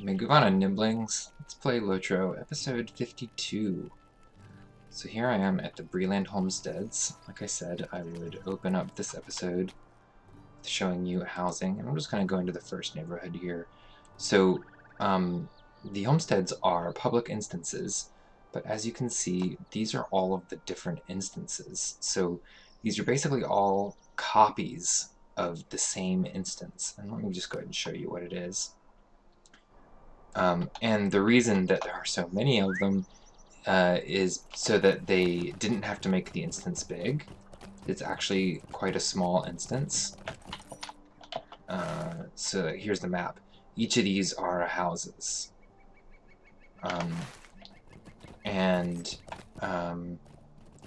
Govannen, niblings. Let's play LotRO, episode 52. So here I am at the Bree-land homesteads. Like I said, I would open up this episode showing you housing, and I'm just going to go into the first neighborhood here. So the homesteads are public instances, but as you can see, these are all of the different instances. So these are basically all copies of the same instance. And let me just go ahead and show you what it is. And the reason that there are so many of them is so that they didn't have to make the instance big. It's actually quite a small instance. So here's the map. Each of these are houses.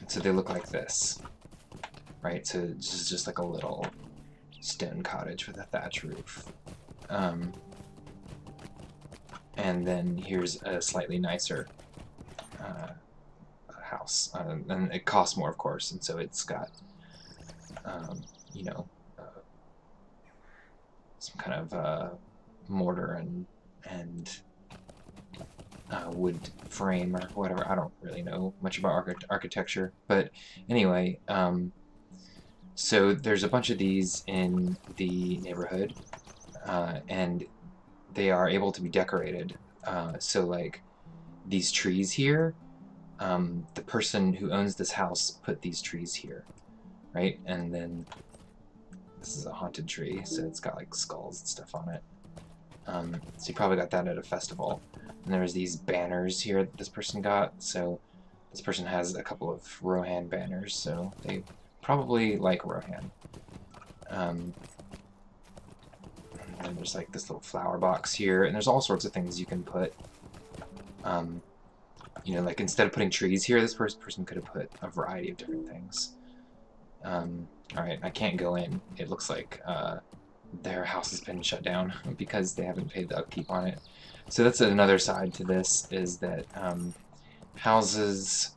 So they look like this, right? So this is just like a little stone cottage with a thatch roof. And then here's a slightly nicer house, and it costs more, of course, and so it's got, you know, some kind of mortar and wood frame or whatever. I don't really know much about architecture, but anyway, so there's a bunch of these in the neighborhood, and they are able to be decorated. So like these trees here, the person who owns this house put these trees here, right? And then this is a haunted tree, so it's got like skulls and stuff on it. So you probably got that at a festival. And there's these banners here that this person got. So this person has a couple of Rohan banners, so they probably like Rohan. And then there's like this little flower box here, and there's all sorts of things you can put. You know, like instead of putting trees here, this person could have put a variety of different things. Alright, I can't go in. It looks like their house has been shut down because they haven't paid the upkeep on it. So that's another side to this, is that houses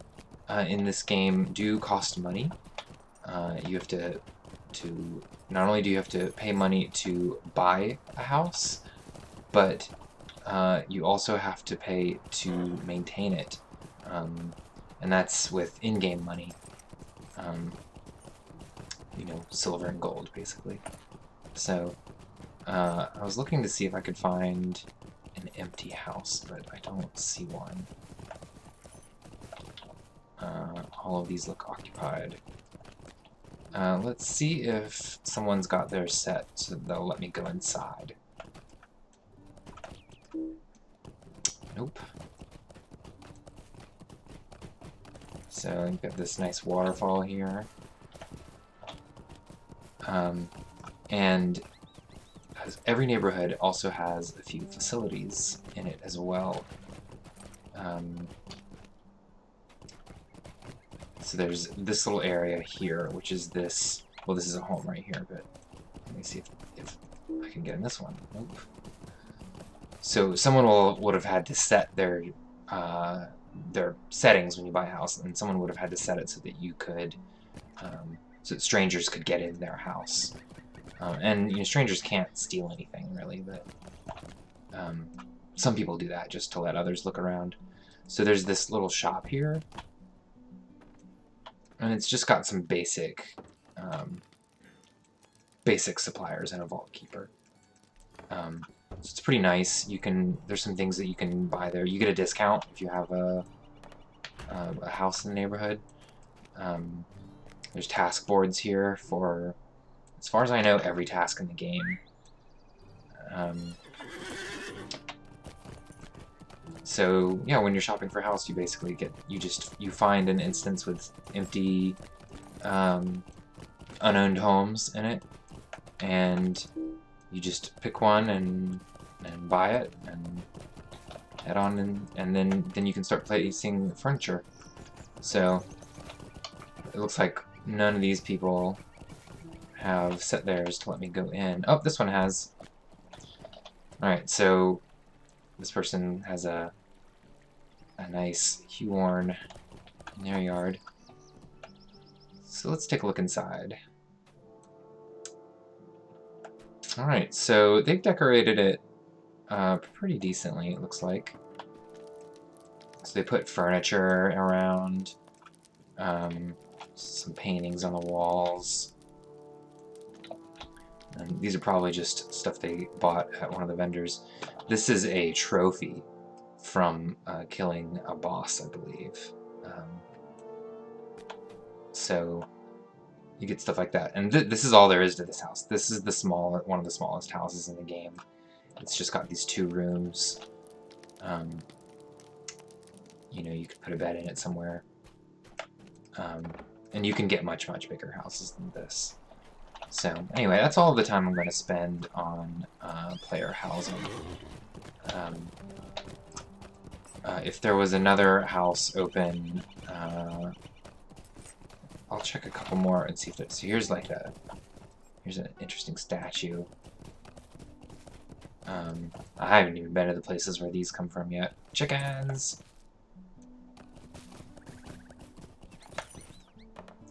in this game do cost money. You have to not only do you have to pay money to buy a house, but you also have to pay to maintain it, and that's with in-game money. You know, silver and gold, basically. So I was looking to see if I could find an empty house, but I don't see one. All of these look occupied. Let's see if someone's got their set so they'll let me go inside. Nope. So you've got this nice waterfall here. And every neighborhood also has a few facilities in it as well. So there's this little area here, which is this. Well, this is a home right here, but let me see if I can get in this one. Nope. So someone would have had to set their settings when you buy a house, and someone would have had to set it so that you could, so that strangers could get in their house. And you know, strangers can't steal anything really, but some people do that just to let others look around. So there's this little shop here, and it's just got some basic suppliers and a vault keeper. So it's pretty nice. There's some things that you can buy there. You get a discount if you have a house in the neighborhood. There's task boards here for, as far as I know, every task in the game. So yeah, when you're shopping for a house, you basically you find an instance with empty, unowned homes in it, and you just pick one and buy it and head on, and then you can start placing furniture. So it looks like none of these people have set theirs to let me go in. Oh, this one has. Alright, so this person has a nice Huorn in their yard. So let's take a look inside. Alright, so they've decorated it pretty decently, it looks like. So they put furniture around, some paintings on the walls. And these are probably just stuff they bought at one of the vendors. This is a trophy from killing a boss, I believe. So you get stuff like that. And this is all there is to this house. This is the one of the smallest houses in the game. It's just got these 2 rooms. You know, you could put a bed in it somewhere. And you can get much, much bigger houses than this. So, anyway, that's all the time I'm going to spend on player housing. If there was another house open, I'll check a couple more and see if there's... So here's like here's an interesting statue. I haven't even been to the places where these come from yet. Chickens!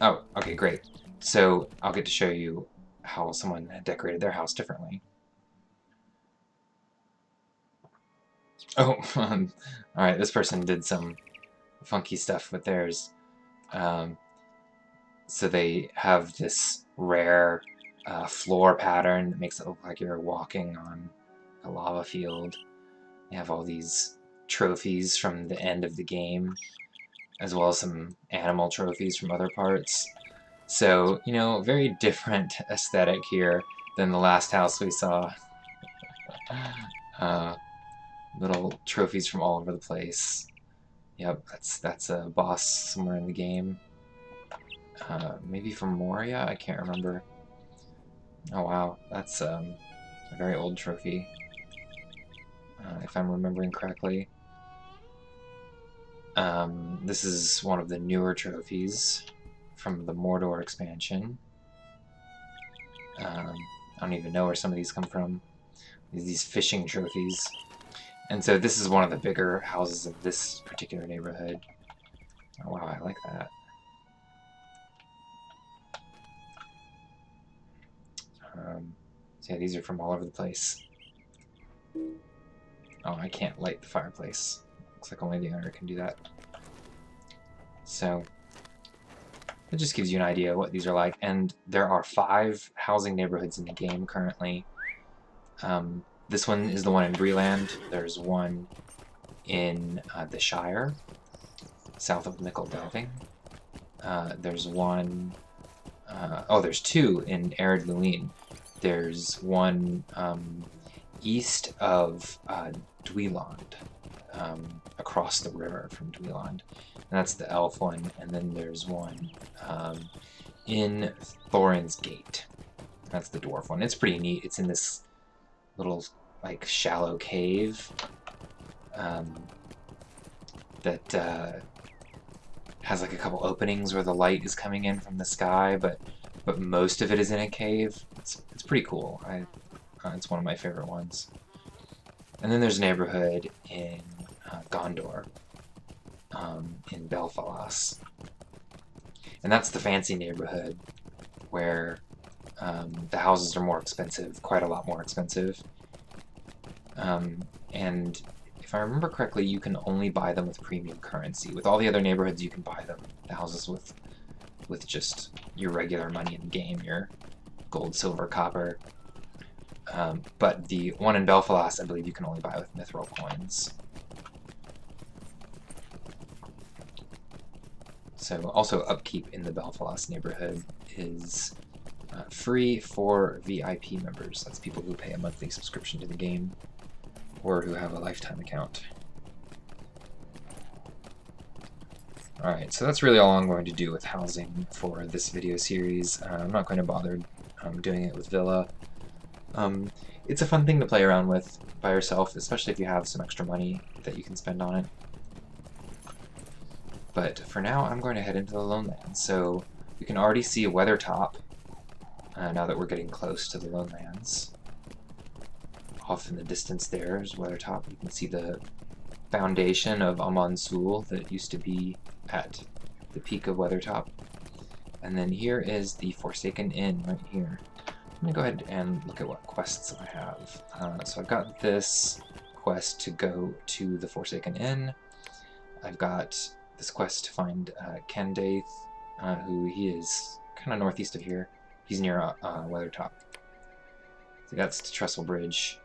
Oh, okay, great. So I'll get to show you how someone had decorated their house differently. Oh, alright, this person did some funky stuff with theirs. So they have this rare floor pattern that makes it look like you're walking on a lava field. They have all these trophies from the end of the game, as well as some animal trophies from other parts. So, you know, very different aesthetic here than the last house we saw. Little trophies from all over the place. Yep, that's a boss somewhere in the game. Maybe from Moria? I can't remember. Oh wow, that's a very old trophy. If I'm remembering correctly. This is one of the newer trophies from the Mordor expansion. I don't even know where some of these come from. These fishing trophies. And so this is one of the bigger houses of this particular neighborhood. Oh wow, I like that. So yeah, these are from all over the place. Oh, I can't light the fireplace. Looks like only the owner can do that. So it just gives you an idea of what these are like. And there are 5 housing neighborhoods in the game currently. This one is the one in Bree-land. There's one in the Shire, south of Nickel Delving. There's one... oh, there's 2 in Arid Luin. There's one east of Hvila, across the river from Hvila. And that's the elf one. And then there's one in Thorin's Gate. That's the dwarf one. It's pretty neat. It's in this little, like, shallow cave that has, like, a couple openings where the light is coming in from the sky, but most of it is in a cave. It's pretty cool. It's one of my favorite ones. And then there's a neighborhood in Gondor, in Belfalas. And that's the fancy neighborhood where the houses are more expensive, quite a lot more expensive. And if I remember correctly, you can only buy them with premium currency. With all the other neighborhoods, you can buy them, the houses with just your regular money in the game, your gold, silver, copper. But the one in Belfalas, I believe you can only buy with mithril coins. So also upkeep in the Belfalas neighborhood is free for VIP members. That's people who pay a monthly subscription to the game or who have a lifetime account. Alright, so that's really all I'm going to do with housing for this video series. I'm not going to bother doing it with Hvila. It's a fun thing to play around with by yourself, especially if you have some extra money that you can spend on it. But for now, I'm going to head into the Lone Lands. So you can already see a Weathertop now that we're getting close to the Lone Lands. Off in the distance there is Weathertop. You can see the foundation of Amansul that used to be at the peak of Weathertop. And then here is the Forsaken Inn right here. I'm going to go ahead and look at what quests I have. So I've got this. quest to go to the Forsaken Inn. I've got this quest to find Kendaith, who he is kind of northeast of here. He's near Weathertop. So that's the Trestle Bridge.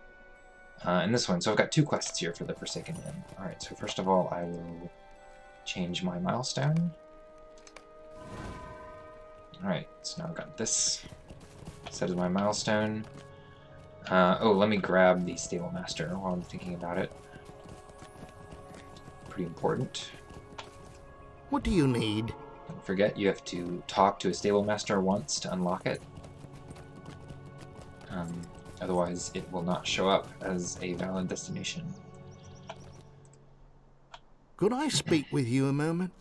And this one. So I've got 2 quests here for the Forsaken Inn. Alright, so first of all, I will change my milestone. Alright, so now I've got this set as my milestone. Oh, let me grab the Stable Master while I'm thinking about it. Pretty important. What do you need? Don't forget, you have to talk to a Stable Master once to unlock it. Otherwise, it will not show up as a valid destination. Could I speak with you a moment?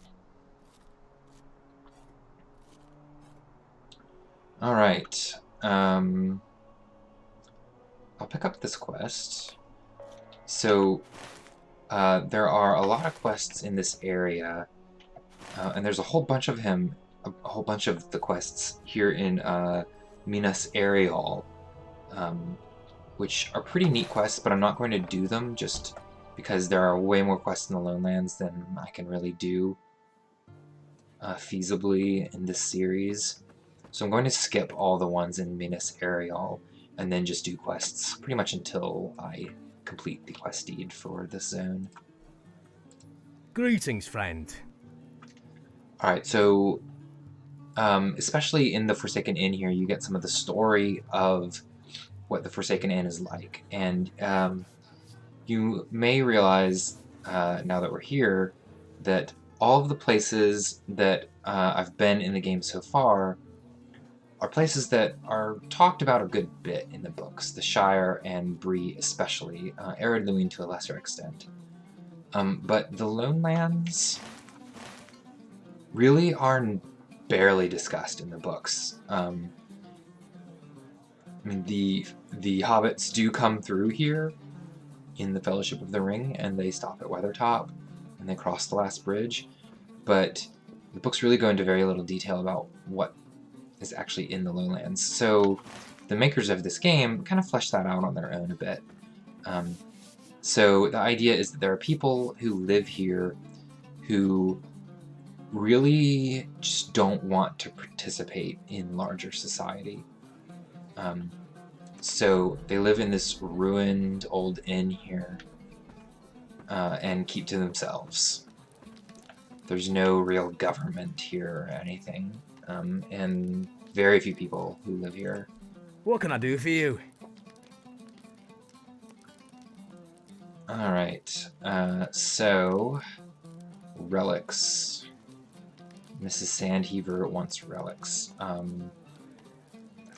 Alright. I'll pick up this quest. So, there are a lot of quests in this area, and there's a whole bunch of the quests here in Minas Aerial, which are pretty neat quests, but I'm not going to do them just because there are way more quests in the Lowlands than I can really do feasibly in this series. So I'm going to skip all the ones in Minas Aerial and then just do quests pretty much until I complete the quest deed for this zone. Greetings, friend. Alright, so especially in the Forsaken Inn here, you get some of the story of what the Forsaken Inn is like. And you may realize, now that we're here, that all of the places that I've been in the game so far are places that are talked about a good bit in the books. The Shire and Bree especially, Ered Luin to a lesser extent. But the Lowlands really are barely discussed in the books. I mean, the hobbits do come through here in the Fellowship of the Ring, and they stop at Weathertop, and they cross the last bridge, but the books really go into very little detail about what is actually in the Lowlands. So the makers of this game kind of flesh that out on their own a bit. So the idea is that there are people who live here who really just don't want to participate in larger society. So they live in this ruined old inn here and keep to themselves. There's no real government here or anything, and very few people who live here. What can I do for you? Alright, so relics. Mrs. Sandheaver wants relics. I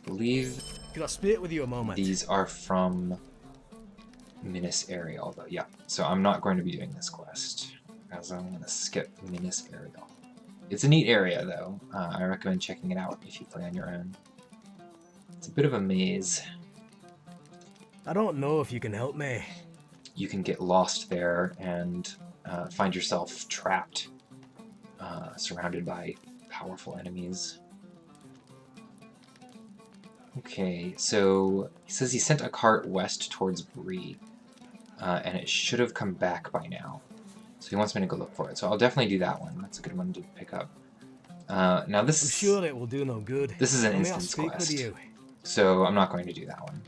believe Could I speak with you a moment? these are from Minas Aerial, though. Yeah, so I'm not going to be doing this quest, as I'm going to skip Minas Aerial. It's a neat area, though. I recommend checking it out if you play on your own. It's a bit of a maze. I don't know if you can help me. You can get lost there and find yourself trapped, surrounded by powerful enemies. Okay, so he says he sent a cart west towards Bree, and it should have come back by now. So he wants me to go look for it. So I'll definitely do that one. That's a good one to pick up. Now this I'm sure it will do no good. This is an Only I'll instance speak quest, with you. so I'm not going to do that one.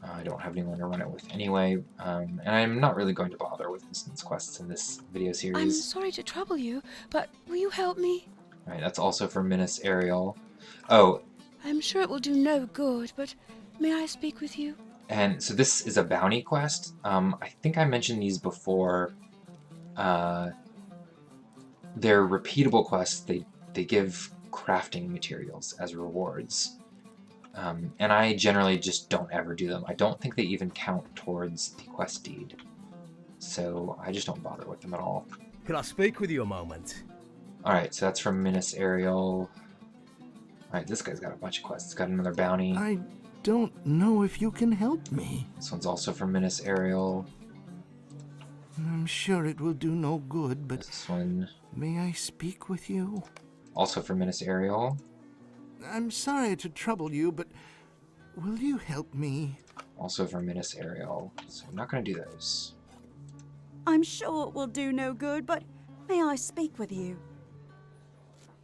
I don't have anyone to run it with anyway, and I'm not really going to bother with instance quests in this video series. I'm sorry to trouble you, but will you help me? Alright, that's also for Minas Aerial. Oh, I'm sure it will do no good, but may I speak with you? and so this is a bounty quest. I think I mentioned these before. They're repeatable quests. They give crafting materials as rewards. And I generally just don't ever do them. I don't think they even count towards the quest deed. So I just don't bother with them at all. Could I speak with you a moment? Alright, so that's from Minas Aerial. Alright, this guy's got a bunch of quests. He's got another bounty. I don't know if you can help me. This one's also from Minas Aerial. I'm sure it will do no good, but This one may I speak with you? also from Minas Aerial. I'm sorry to trouble you, but will you help me? Also for Minas Ariel, so I'm not going to do those. I'm sure it will do no good, but may I speak with you?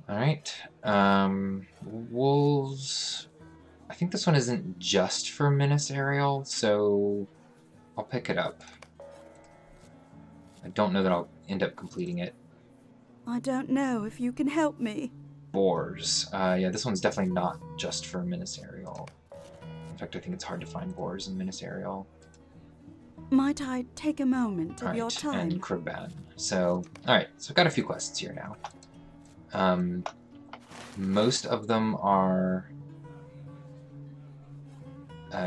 Alright, wolves... I think this one isn't just for Minas Ariel, so I'll pick it up. I don't know that I'll end up completing it. I don't know if you can help me. Boars. Yeah, this one's definitely not just for Minas Ariel. In fact, I think it's hard to find boars in Minas Ariel. Might I take a moment of your time? And Kraban. So, alright, so I've got a few quests here now. Most of them are...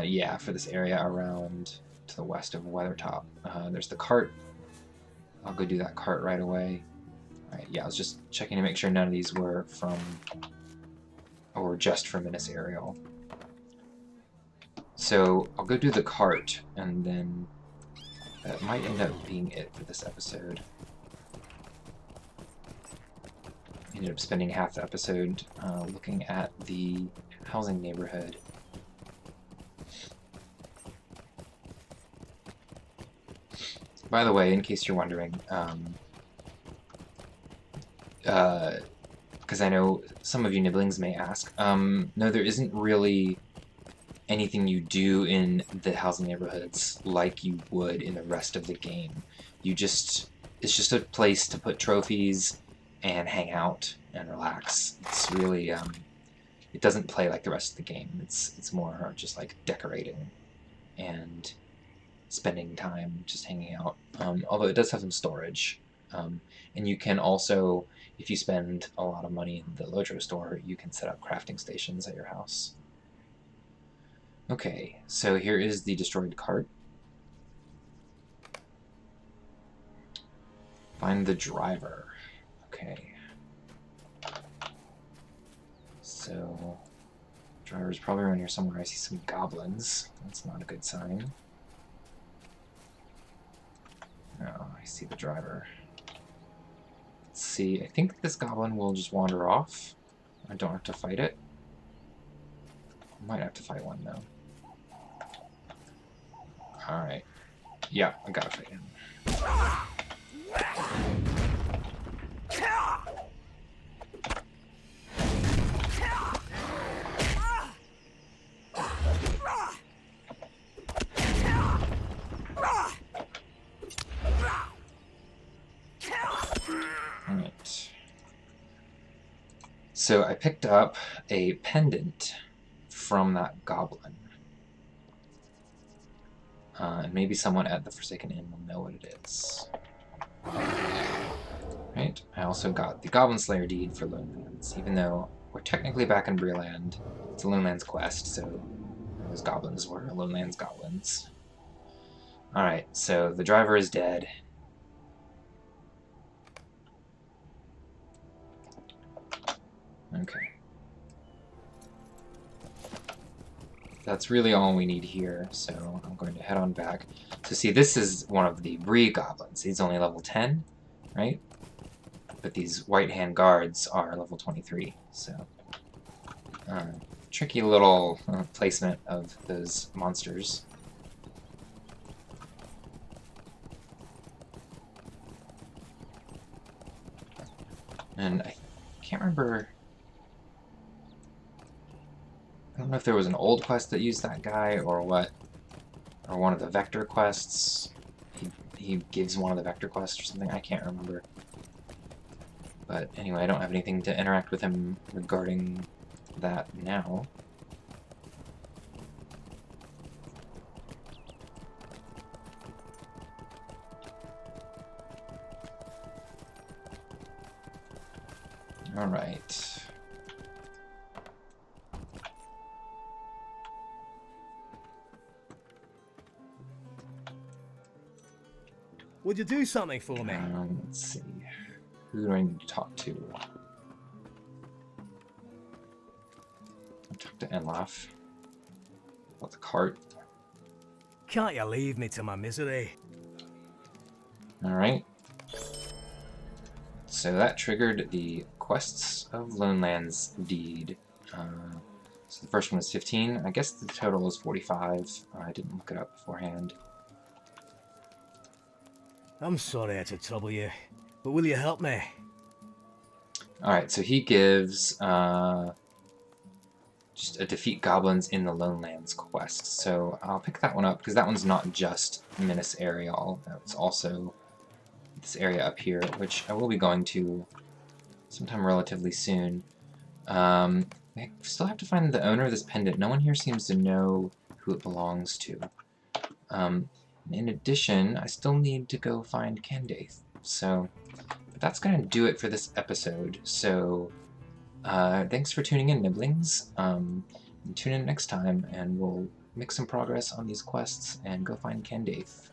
yeah, for this area around to the west of Weathertop. There's the cart. I'll go do that cart right away. Alright, yeah, I was just checking to make sure none of these were from... or just for Minas Ariel. So, I'll go do the cart, and then that might end up being it for this episode. Ended up spending half the episode looking at the housing neighborhood. By the way, in case you're wondering, because I know some of you niblings may ask, no, there isn't really anything you do in the housing neighborhoods like you would in the rest of the game. It's just a place to put trophies and hang out and relax. It's really, it doesn't play like the rest of the game. It's more just like decorating and spending time just hanging out. Although it does have some storage. And you can also, if you spend a lot of money in the LotRO store, you can set up crafting stations at your house. Okay, so here is the destroyed cart. Find the driver. Okay. So, driver's probably around here somewhere. I see some goblins. That's not a good sign. Oh, I see the driver. Let's see, I think this goblin will just wander off. I don't have to fight it. I might have to fight one, though. Alright. Yeah, I gotta fight him. Alright. So I picked up a pendant from that goblin. And maybe someone at the Forsaken Inn will know what it is. Right. I also got the Goblin Slayer deed for Lonelands, even though we're technically back in Bree-land. It's a Lonelands quest, so those goblins were Lonelands goblins. Alright, so the driver is dead. Okay. That's really all we need here, so I'm going to head on back. So see, this is one of the Bree goblins. He's only level 10, right? But these White Hand guards are level 23, so... tricky little placement of those monsters. And I can't remember... I don't know if there was an old quest that used that guy or what, or one of the vector quests. He gives one of the vector quests or something. I can't remember. But anyway, I don't have anything to interact with him regarding that now. All right. Would you do something for me? Let's see. Who do I need to talk to? I'll talk to Enlaf. About the cart. Can't you leave me to my misery? Alright. So that triggered the Quests of Lonelands deed. So the first one was 15. I guess the total is 45. I didn't look it up beforehand. I'm sorry I had to trouble you, but will you help me? Alright, so he gives just a defeat goblins in the Lone Lands quest. So I'll pick that one up, because that one's not just Minas Areal. It's also this area up here, which I will be going to sometime relatively soon. I still have to find the owner of this pendant. No one here seems to know who it belongs to. In addition, I still need to go find Candace. So, but that's going to do it for this episode. So, thanks for tuning in, Niblings. And tune in next time, and we'll make some progress on these quests and go find Candace.